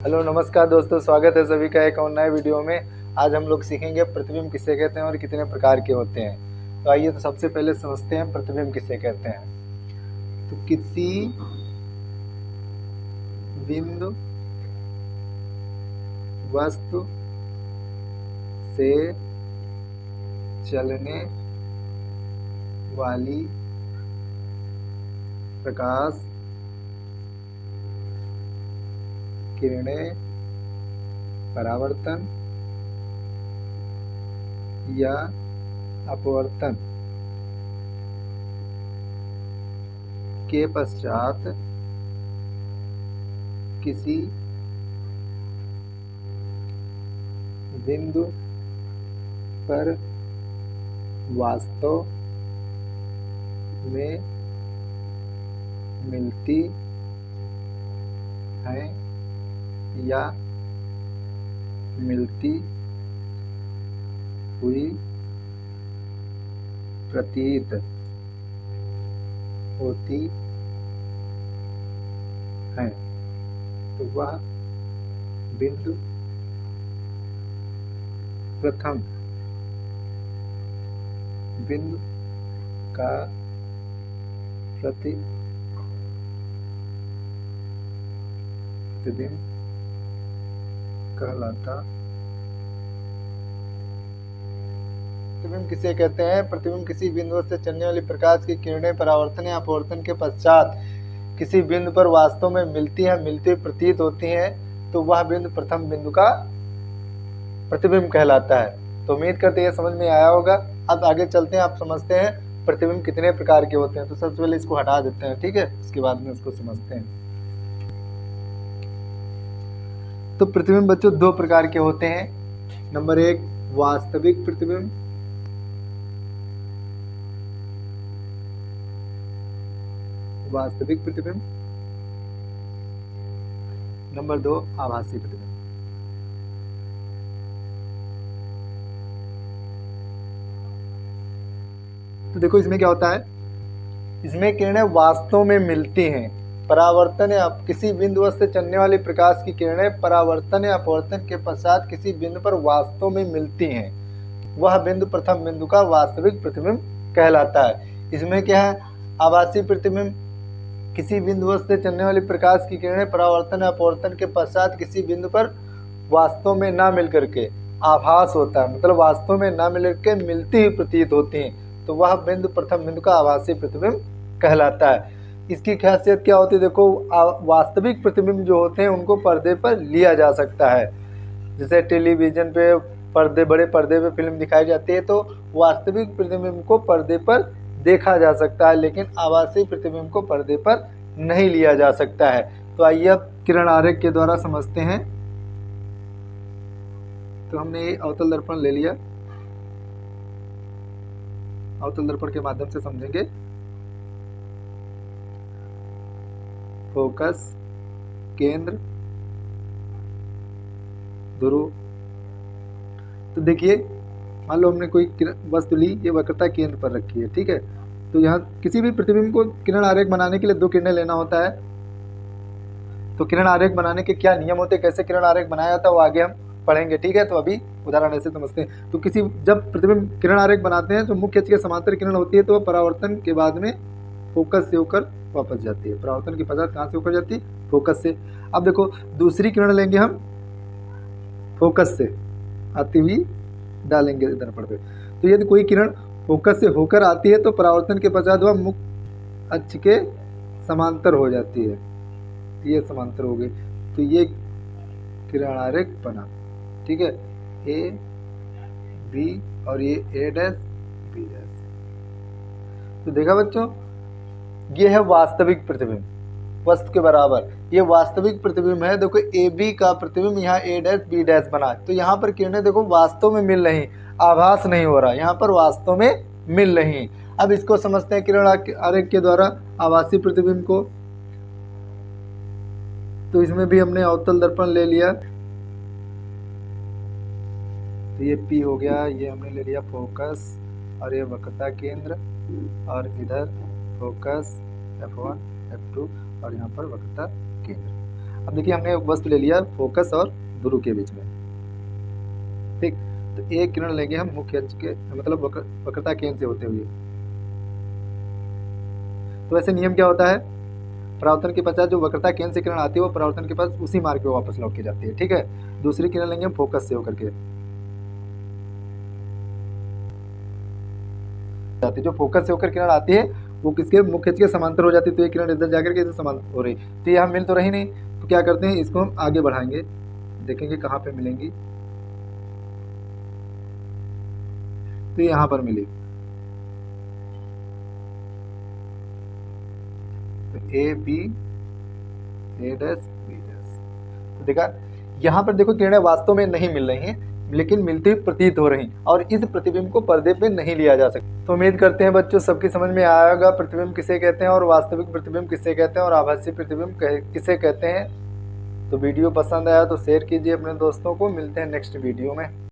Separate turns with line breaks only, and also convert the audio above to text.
Hello नमस्कार दोस्तों, स्वागत है सभी का एक और नए वीडियो में। आज हम लोग सीखेंगे प्रतिबिंब किसे कहते हैं और कितने प्रकार के होते हैं। तो आइए तो सबसे पहले समझते हैं प्रतिबिंब किसे कहते हैं। तो किसी बिंदु वस्तु से चलने वाली प्रकाश किरणें परावर्तन या अपवर्तन के पश्चात किसी बिंदु पर वास्तव में मिलती हैं या मिलती हुई प्रतीत होती हैं, तो वह बिंदु प्रथम बिंदु का प्रतिबिंब कहलाता। प्रतिबिंब किसे कहते हैं? प्रतिबिंब किसी बिंदु से चलने वाली प्रकाश की किरणें परावर्तन या अपवर्तन के पश्चात किसी बिंदु पर वास्तव में मिलती हुई प्रतीत होती हैं, तो वह बिंदु प्रथम बिंदु का प्रतिबिंब कहलाता है। तो उम्मीद करते हैं समझ में आया होगा। अब आगे चलते हैं, आप समझते हैं प्रतिबिंब कितने प्रकार के होते हैं। तो सबसे पहले इसको हटा देते हैं, ठीक है, उसके बाद में उसको समझते हैं। तो प्रतिबिंब बच्चों दो प्रकार के होते हैं। नंबर एक वास्तविक प्रतिबिंब, वास्तविक प्रतिबिंब। नंबर दो आभासी प्रतिबिंब। तो देखो इसमें क्या होता है, इसमें किरणें वास्तव में मिलती हैं। परावर्तन या किसी बिंदु से चलने वाली प्रकाश की किरणें परावर्तन या अपवर्तन के पश्चात किसी बिंदु पर वास्तव में मिलती हैं, वह बिंदु प्रथम बिंदु का वास्तविक प्रतिबिंब कहलाता है। इसमें क्या है, आभासी प्रतिबिंब किसी बिंदु से चलने वाली प्रकाश की किरणें परावर्तन या अपवर्तन के पश्चात किसी बिंदु पर वास्तव में ना मिलकर के आभास होता है, मतलब वास्तव में ना मिलकर के मिलती हुई प्रतीत होती हैं, तो वह बिंदु प्रथम बिंदु का आभासी प्रतिबिंब कहलाता है। इसकी खासियत क्या होती है, देखो वास्तविक प्रतिबिंब जो होते हैं उनको पर्दे पर लिया जा सकता है। जैसे टेलीविजन पे पर्दे, बड़े पर्दे पे फिल्म दिखाई जाती है, तो वास्तविक प्रतिबिंब को पर्दे पर देखा जा सकता है, लेकिन आभासी प्रतिबिंब को पर्दे पर नहीं लिया जा सकता है। तो आइए अब किरण आरेख के द्वारा समझते हैं। तो हमने ये अवतल दर्पण ले लिया, अवतल दर्पण के माध्यम से समझेंगे। फोकस, केंद्र, ध्रुव। तो देखिए मान लो हमने कोई वस्तु ली, ये वक्रता केंद्र पर रखी है, ठीक है। तो यहाँ किसी भी प्रतिबिंब को किरण आरेख बनाने के लिए दो किरणें लेना होता है। तो किरण आरेख बनाने के क्या नियम होते हैं, कैसे किरण आरेख बनाया जाता है, वो आगे हम पढ़ेंगे, ठीक है। तो अभी उदाहरण ऐसे समझते हैं। तो किसी जब प्रतिबिंब किरण आरेख बनाते हैं तो मुख्य अक्ष के समांतर किरण होती है, तो वह परावर्तन के बाद में फोकस से होकर वापस जाती है। परावर्तन की पदार्थ कहाँ से होकर जाती है? फोकस से। अब देखो दूसरी किरण लेंगे हम, फोकस से आती हुई डालेंगे दर्पण पे। तो यदि कोई किरण फोकस से होकर आती है तो परावर्तन के पश्चात वह मुख्य अक्ष के समांतर हो जाती है, ये समांतर हो गई। तो ये किरण आरेख बना, ठीक है, ए बी और ये ए डैश बी डैश। तो देखा बच्चों, ये है वास्तविक प्रतिबिंब, वस्तु के बराबर ये वास्तविक प्रतिबिंब है। देखो ए बी का प्रतिबिंब यहाँ ए डैश बी डैश बना, तो यहाँ पर किरणें देखो वास्तव में मिल रही, आभास नहीं हो रहा, यहाँ पर वास्तव में मिल रही। अब इसको समझते हैं किरण आरेख के द्वारा आभासी प्रतिबिंब को। तो इसमें भी हमने अवतल दर्पण ले लिया, तो ये P हो गया, ये हमने ले लिया फोकस, और ये वक्रता केंद्र, और इधर फोकस F1 F2 और यहाँ पर वक्रता केंद्र। अब देखिए हमने वस्तु ले लिया फोकस और ध्रुव के बीच में, ठीक। तो एक किरण लेंगे हम मुख्य अक्ष के मतलब वक्रता केंद्र से होते हुए। तो वैसे नियम क्या होता है, परावर्तन के पश्चात जो वक्रता केंद्र से किरण आती है वो परावर्तन के पास उसी मार्ग पे वापस लौट के जाती है, ठीक है। दूसरी किरण लेंगे हम फोकस से होकर के जाती है, जो फोकस से होकर किरण आती है वो किसके मुख्य अक्ष के समांतर हो जाती है। तो ये किरण इधर जाकर के इधर समांतर हो रही, तो यहाँ मिल तो रही नहीं, तो क्या करते हैं इसको हम आगे बढ़ाएंगे, देखेंगे कहाँ पे मिलेंगी। तो यहाँ पर मिली, तो A B A dash B dash. तो देखा यहाँ पर देखो किरणें वास्तव में नहीं मिल रही हैं लेकिन मिलती हुई प्रतीत हो रही, और इस प्रतिबिंब को पर्दे पे नहीं लिया जा सकता। तो उम्मीद करते हैं बच्चों सबकी समझ में आया होगा प्रतिबिंब किसे कहते हैं और वास्तविक प्रतिबिंब किसे कहते हैं और आभासी प्रतिबिंब किसे कहते हैं। तो वीडियो पसंद आया तो शेयर कीजिए अपने दोस्तों को। मिलते हैं नेक्स्ट वीडियो में।